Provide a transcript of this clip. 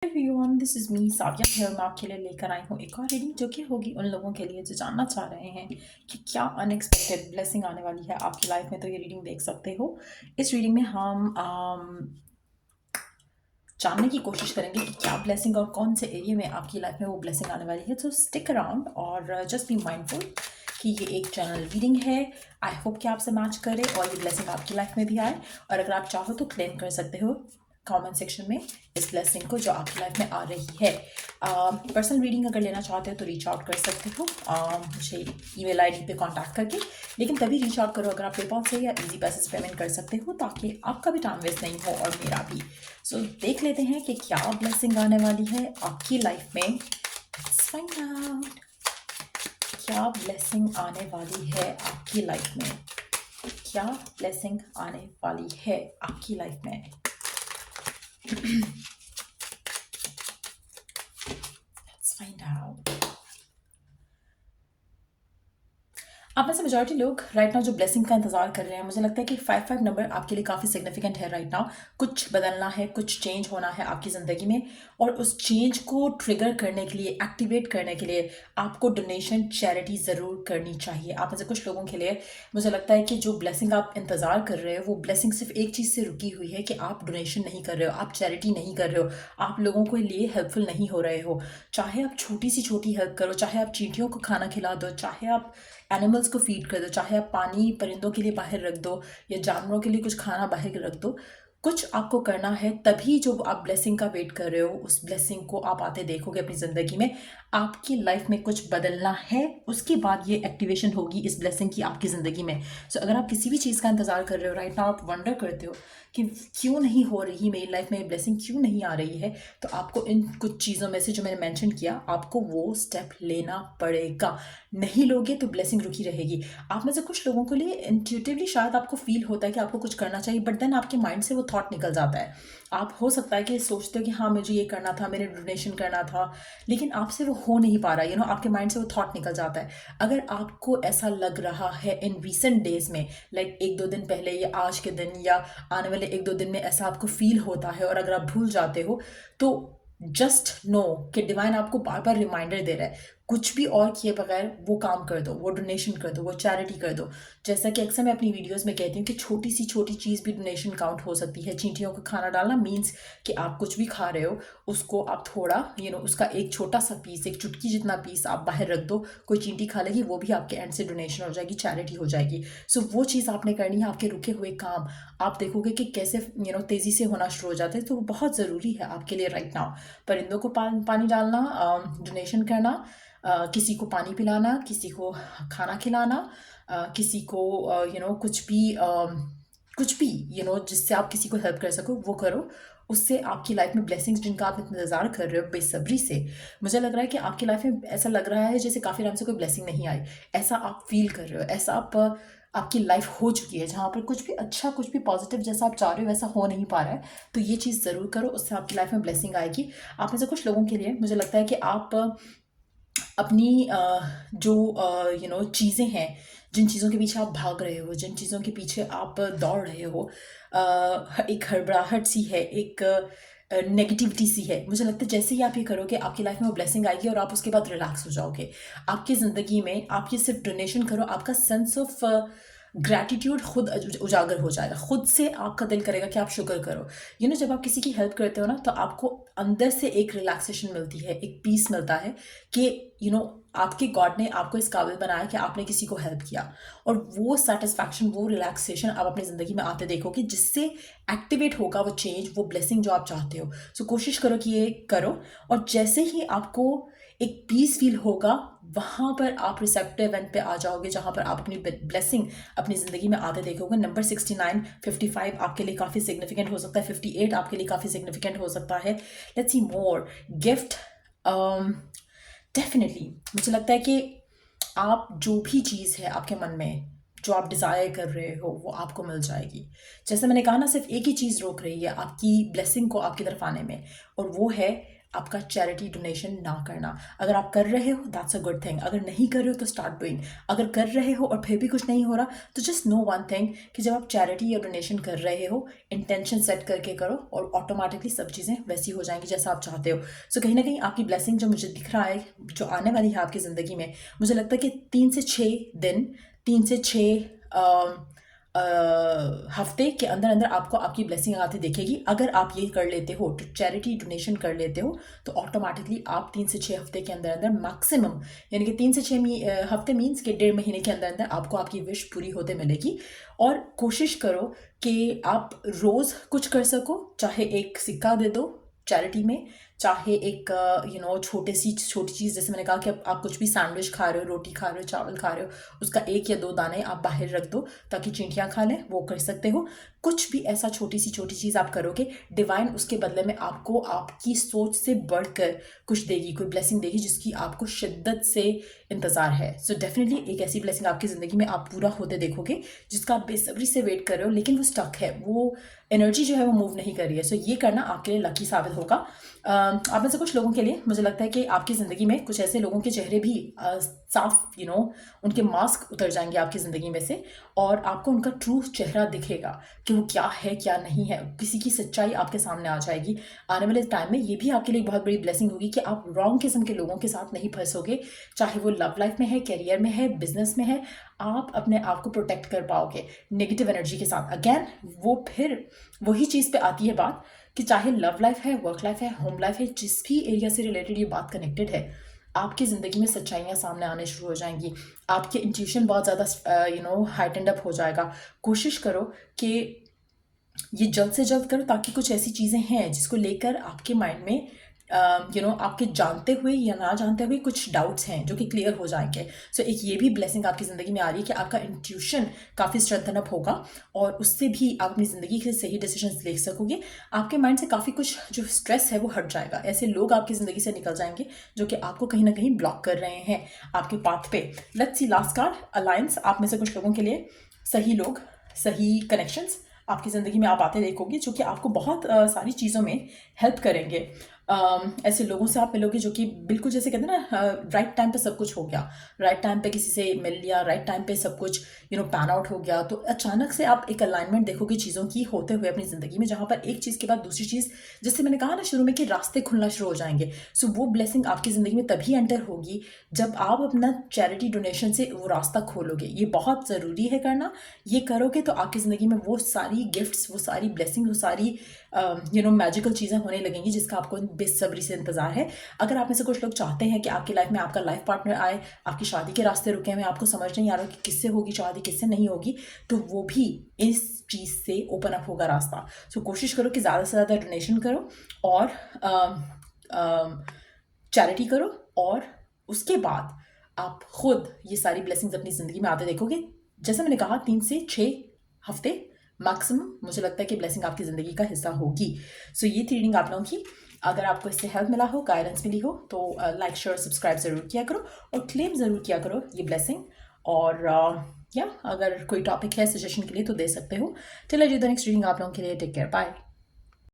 Everyone, this is me Saviya here. मैं आपके लिए लेकर आई हूँ एक और रीडिंग जो कि होगी उन लोगों के लिए जो जानना चाह रहे हैं कि क्या अनएक्सपेक्टेड ब्लेसिंग आने वाली है आपकी लाइफ में। तो ये रीडिंग देख सकते हो। इस रीडिंग में हम जानने की कोशिश करेंगे कि क्या ब्लेसिंग और कौन से एरिया में आपकी लाइफ में वो ब्लेसिंग आने वाली है। तो स्टिक अराउंड और जस्ट बी माइंडफुल कि ये एक चैनल रीडिंग है। आई होप कि आपसे मैच करे और ये ब्लेसिंग आपकी लाइफ में भी आए। और अगर आप चाहो तो क्लेम कर सकते हो कमेंट सेक्शन में इस ब्लेसिंग को जो आपकी लाइफ में आ रही है। पर्सनल रीडिंग अगर लेना चाहते हो तो रीच आउट कर सकते हो मुझे ईमेल आईडी पे कांटेक्ट करके। लेकिन तभी रीच आउट करो अगर आप पेपॉल से या इजी पैसेज पेमेंट कर सकते हो, ताकि आपका भी टाइम वेस्ट नहीं हो और मेरा भी। सो देख लेते हैं कि क्या ब्लेसिंग आने वाली है आपकी लाइफ में। Let's find out। क्या ब्लेसिंग आने वाली है आपकी लाइफ में? क्या ब्लेसिंग आने वाली है आपकी लाइफ में? Let's find out। आप में से मेजॉरिटी लोग राइट नाउ जो ब्लेसिंग का इंतजार कर रहे हैं, मुझे लगता है कि 5 नंबर आपके लिए काफ़ी सिग्निफिकेंट है राइट नाउ। कुछ बदलना है, कुछ चेंज होना है आपकी ज़िंदगी में, और उस चेंज को ट्रिगर करने के लिए, एक्टिवेट करने के लिए आपको डोनेशन, चैरिटी ज़रूर करनी चाहिए। आप में से कुछ लोगों के लिए मुझे लगता है कि जो ब्लेसिंग आप इंतज़ार कर रहे हो वो ब्लेसिंग सिर्फ एक चीज़ से रुकी हुई है कि आप डोनेशन नहीं कर रहे हो, आप चैरिटी नहीं कर रहे हो, आप लोगों के लिए हेल्पफुल नहीं हो रहे हो। चाहे आप छोटी सी छोटी हेल्प करो, चाहे आप चींटियों को खाना खिला दो, चाहे आप एनिमल्स को फीड कर दो, चाहे आप पानी परिंदों के लिए बाहर रख दो या जानवरों के लिए कुछ खाना बाहर रख दो। कुछ आपको करना है, तभी जो आप ब्लेसिंग का वेट कर रहे हो उस ब्लेसिंग को आप आते देखोगे अपनी ज़िंदगी में। आपकी लाइफ में कुछ बदलना है, उसके बाद ये एक्टिवेशन होगी इस ब्लेसिंग की आपकी ज़िंदगी में। सो अगर आप किसी भी चीज़ का इंतज़ार कर रहे हो राइट नाउ, आप वंडर करते हो कि क्यों नहीं हो रही मेरी लाइफ में ब्लेसिंग, क्यों नहीं आ रही है, तो आपको इन कुछ चीज़ों में से जो मैंने मेंशन किया, आपको वो स्टेप लेना पड़ेगा। नहीं लोगे तो ब्लेसिंग रुकी रहेगी। आप में से कुछ लोगों के लिए इंट्यूटिवली शायद आपको फील होता है कि आपको कुछ करना चाहिए, बट देन आपके माइंड से वो थॉट निकल जाता है। आप हो सकता है कि सोचते हो कि हाँ मुझे ये करना था, मैंने डोनेशन करना था, लेकिन आपसे वो हो नहीं पा रहा है। आपके माइंड से वो थॉट निकल जाता है। अगर आपको ऐसा लग रहा है इन रिसेंट डेज में, लाइक 1-2 दिन पहले या आज के दिन या आने वाले 1-2 दिन में ऐसा आपको फील होता है और अगर आप भूल जाते हो, तो जस्ट नो कि डिवाइन आपको बार बार रिमाइंडर दे रहा है। कुछ भी और किए बगैर वो काम कर दो, वो डोनेशन कर दो, वो चैरिटी कर दो। जैसा कि अक्सर मैं अपनी वीडियोस में कहती हूँ कि छोटी सी छोटी चीज़ भी डोनेशन काउंट हो सकती है। चींटियों को खाना डालना मीन्स कि आप कुछ भी खा रहे हो, उसको आप थोड़ा उसका एक छोटा सा पीस, एक चुटकी जितना पीस आप बाहर रख दो, कोई चींटी खा लेगी, वो भी आपके एंड से डोनेशन हो जाएगी, चैरिटी हो जाएगी। सो वो चीज़ आपने करनी है। आपके रुके हुए काम आप देखोगे कि कैसे तेज़ी से होना शुरू हो जाते हैं। तो वो बहुत ज़रूरी है आपके लिए राइट नाउ। परिंदों को पानी डालना, डोनेशन करना, किसी को पानी पिलाना, किसी को खाना खिलाना, किसी को कुछ भी जिससे आप किसी को हेल्प कर सको वो करो। उससे आपकी लाइफ में ब्लेसिंग्स जिनका आप इंतजार कर रहे हो बेसब्री से, मुझे लग रहा है कि आपकी लाइफ में ऐसा लग रहा है जैसे काफ़ी टाइम से कोई ब्लेसिंग नहीं आई। ऐसा आप फील कर रहे हो, ऐसा आपकी लाइफ हो चुकी है जहाँ पर कुछ भी अच्छा, कुछ भी पॉजिटिव जैसा आप चाह रहे हो वैसा हो नहीं पा रहा है। तो ये चीज़ ज़रूर करो, उससे आपकी लाइफ में ब्लेसिंग आएगी। आप में से कुछ लोगों के लिए मुझे लगता है कि आप अपनी जो चीज़ें हैं, जिन चीज़ों के पीछे आप भाग रहे हो, जिन चीज़ों के पीछे आप दौड़ रहे हो, एक हड़बड़ाहट सी है, एक नेगेटिविटी सी है। मुझे लगता है जैसे ही आप ये करोगे आपकी लाइफ में वो ब्लेसिंग आएगी और आप उसके बाद रिलैक्स हो जाओगे। आपकी ज़िंदगी में आप ये सिर्फ डोनेशन करो, आपका सेंस ऑफ ग्रैटिट्यूड खुद उजागर हो जाएगा। खुद से आपका दिल करेगा कि आप शुक्र करो। जब आप किसी की हेल्प करते हो ना, तो आपको अंदर से एक रिलैक्सेशन मिलती है, एक पीस मिलता है कि आपके गॉड ने आपको इस काबिल बनाया कि आपने किसी को हेल्प किया। और वो सेटिस्फैक्शन, वो रिलैक्सेशन आप अपनी ज़िंदगी में आते देखोगे, जिससे एक्टिवेट होगा वो चेंज, वो ब्लेसिंग जो आप चाहते हो। सो कोशिश करो कि ये करो, और जैसे ही आपको एक पीस फील होगा, वहाँ पर आप रिसेप्टिव एंड पे आ जाओगे, जहाँ पर आप अपनी ब्लेसिंग अपनी ज़िंदगी में आते देखोगे। नंबर 69, 55 आपके लिए काफ़ी सिग्निफिकेंट हो सकता है, 58 आपके लिए काफ़ी सिग्निफिकेंट हो सकता है। Let's see more gift. Definitely मुझे लगता है कि आप जो भी चीज़ है आपके मन में, जो आप डिज़ायर कर रहे हो, वो आपको मिल जाएगी। जैसे मैंने कहा ना, सिर्फ एक ही चीज़ रोक रही है आपकी ब्लेसिंग को आपकी तरफ आने में, और वो है आपका चैरिटी डोनेशन ना करना। अगर आप कर रहे हो दैट्स अ गुड थिंग, अगर नहीं कर रहे हो तो स्टार्ट डूइंग। अगर कर रहे हो और फिर भी कुछ नहीं हो रहा तो जस्ट नो वन थिंग कि जब आप चैरिटी या डोनेशन कर रहे हो, इंटेंशन सेट करके करो और ऑटोमेटिकली सब चीज़ें वैसी हो जाएंगी जैसा आप चाहते हो। सो कहीं ना कहीं आपकी ब्लेसिंग जो मुझे दिख रहा है, जो आने वाली है आपकी ज़िंदगी में, मुझे लगता है कि 3 से 6 दिन, 3 से 6 हफ्ते के अंदर अंदर आपको आपकी ब्लेसिंग आती दिखेगी। अगर आप ये कर लेते हो, तो चैरिटी डोनेशन कर लेते हो, तो ऑटोमेटिकली आप 3 से 6 हफ्ते के अंदर अंदर मैक्सिमम, यानी कि 3 से 6 हफ्ते मीन्स के 1.5 महीने के अंदर अंदर आपको आपकी विश पूरी होते मिलेगी। और कोशिश करो कि आप रोज़ कुछ कर सको, चाहे एक सिक्का दे दो चैरिटी में, चाहे एक छोटी चीज़, जैसे मैंने कहा कि आप कुछ भी सैंडविच खा रहे हो, रोटी खा रहे हो, चावल खा रहे हो, उसका 1 या 2 दाने आप बाहर रख दो ताकि चींटियाँ खा लें, वो कर सकते हो। कुछ भी ऐसा छोटी चीज़ आप करोगे, डिवाइन उसके बदले में आपको आपकी सोच से बढ़कर कुछ देगी, कोई ब्लेसिंग देगी जिसकी आपको शिद्दत से इंतज़ार है। सो डेफिनेटली एक ऐसी ब्लेसिंग आपकी ज़िंदगी में आप पूरा होते देखोगे जिसका आप बेसब्री से वेट कर रहे हो, लेकिन वो स्टक है, वो एनर्जी जो है वो मूव नहीं कर रही है। सो ये करना आपके लिए लकी साबित होगा। आप में से कुछ लोगों के लिए मुझे लगता है कि आपकी ज़िंदगी में कुछ ऐसे लोगों के चेहरे भी साफ उनके मास्क उतर जाएंगे आपकी ज़िंदगी में से, और आपको उनका ट्रू चेहरा दिखेगा कि वो क्या है क्या नहीं है, किसी की सच्चाई आपके सामने आ जाएगी। आने वाले टाइम में ये भी आपके लिए बहुत बड़ी ब्लेसिंग होगी कि आप रॉन्ग किस्म के लोगों के साथ नहीं फंसोगे, चाहे वो लव लाइफ में है, करियर में है, बिजनेस में है। आप अपने आप को प्रोटेक्ट कर पाओगे नेगेटिव एनर्जी के साथ। अगेन वो फिर वही चीज़ पे आती है बात कि चाहे लव लाइफ है, वर्क लाइफ है, होम लाइफ है, जिस भी एरिया से रिलेटेड ये बात कनेक्टेड है, आपकी ज़िंदगी में सच्चाइयाँ सामने आने शुरू हो जाएंगी। आपके इंट्यूशन बहुत ज़्यादा हाइटेंड अप हो जाएगा। कोशिश करो कि ये जल्द से जल्द करो, ताकि कुछ ऐसी चीज़ें हैं जिसको लेकर आपके माइंड में आपके जानते हुए या ना जानते हुए कुछ डाउट्स हैं जो कि क्लियर हो जाएंगे। सो एक ये भी ब्लेसिंग आपकी ज़िंदगी में आ रही है कि आपका इंट्यूशन काफ़ी स्ट्रेंथन अप होगा और उससे भी आप अपनी ज़िंदगी के सही डिसीजंस ले सकोगे। आपके माइंड से काफ़ी कुछ जो स्ट्रेस है वो हट जाएगा। ऐसे लोग आपकी ज़िंदगी से निकल जाएंगे जो कि आपको कहीं ना कहीं ब्लॉक कर रहे हैं आपके पाथ पे। Let's see last card, alliance. आप में से कुछ लोगों के लिए सही लोग, सही कनेक्शंस आपकी ज़िंदगी में आप आते देखोगे जो कि आपको बहुत सारी चीज़ों में हेल्प करेंगे। ऐसे लोगों से आप मिलोगे जो कि बिल्कुल जैसे कहते हैं ना, राइट टाइम पे सब कुछ हो गया, राइट टाइम पे किसी से मिल लिया, राइट टाइम पे सब कुछ पैन आउट हो गया। तो अचानक से आप एक अलाइनमेंट देखोगे चीज़ों की होते हुए अपनी ज़िंदगी में, जहाँ पर एक चीज़ के बाद दूसरी चीज़, जैसे मैंने कहा ना शुरू में कि रास्ते खुलना शुरू हो जाएंगे। सो वो ब्लेसिंग आपकी ज़िंदगी में तभी एंटर होगी जब आप अपना चैरिटी डोनेशन से वो रास्ता खोलोगे। ये बहुत ज़रूरी है करना। ये करोगे तो आपकी ज़िंदगी में वो सारी गिफ्ट्स, वो सारी ब्लेसिंग, वो सारी मैजिकल चीज़ें होने लगेंगी जिसका आपको बेसब्री से इंतज़ार है। अगर आप में से कुछ लोग चाहते हैं कि आपकी लाइफ में आपका लाइफ पार्टनर आए, आपकी शादी के रास्ते रुके हुए, आपको समझ नहीं आ रहा कि किससे होगी शादी, किससे नहीं होगी, तो वो भी इस चीज़ से ओपन अप होगा रास्ता। सो कोशिश करो कि ज़्यादा से ज़्यादा डोनेशन करो और चैरिटी करो, और उसके बाद आप खुद ये सारी ब्लेसिंग्स अपनी ज़िंदगी में आते देखोगे। जैसे मैंने कहा 3 से 6 हफ्ते मैक्सिमम मुझे लगता है कि ब्लेसिंग आपकी ज़िंदगी का हिस्सा होगी। सो ये थी रीडिंग आप लोगों की। अगर आपको इससे हेल्प मिला हो, गाइडेंस मिली हो, तो लाइक शेयर सब्सक्राइब ज़रूर किया करो और क्लेम ज़रूर किया करो ये ब्लेसिंग। और या अगर कोई टॉपिक है सजेशन के लिए तो दे सकते हो। Till I do the next reading, आप लोगों के लिए टेक केयर, बाय।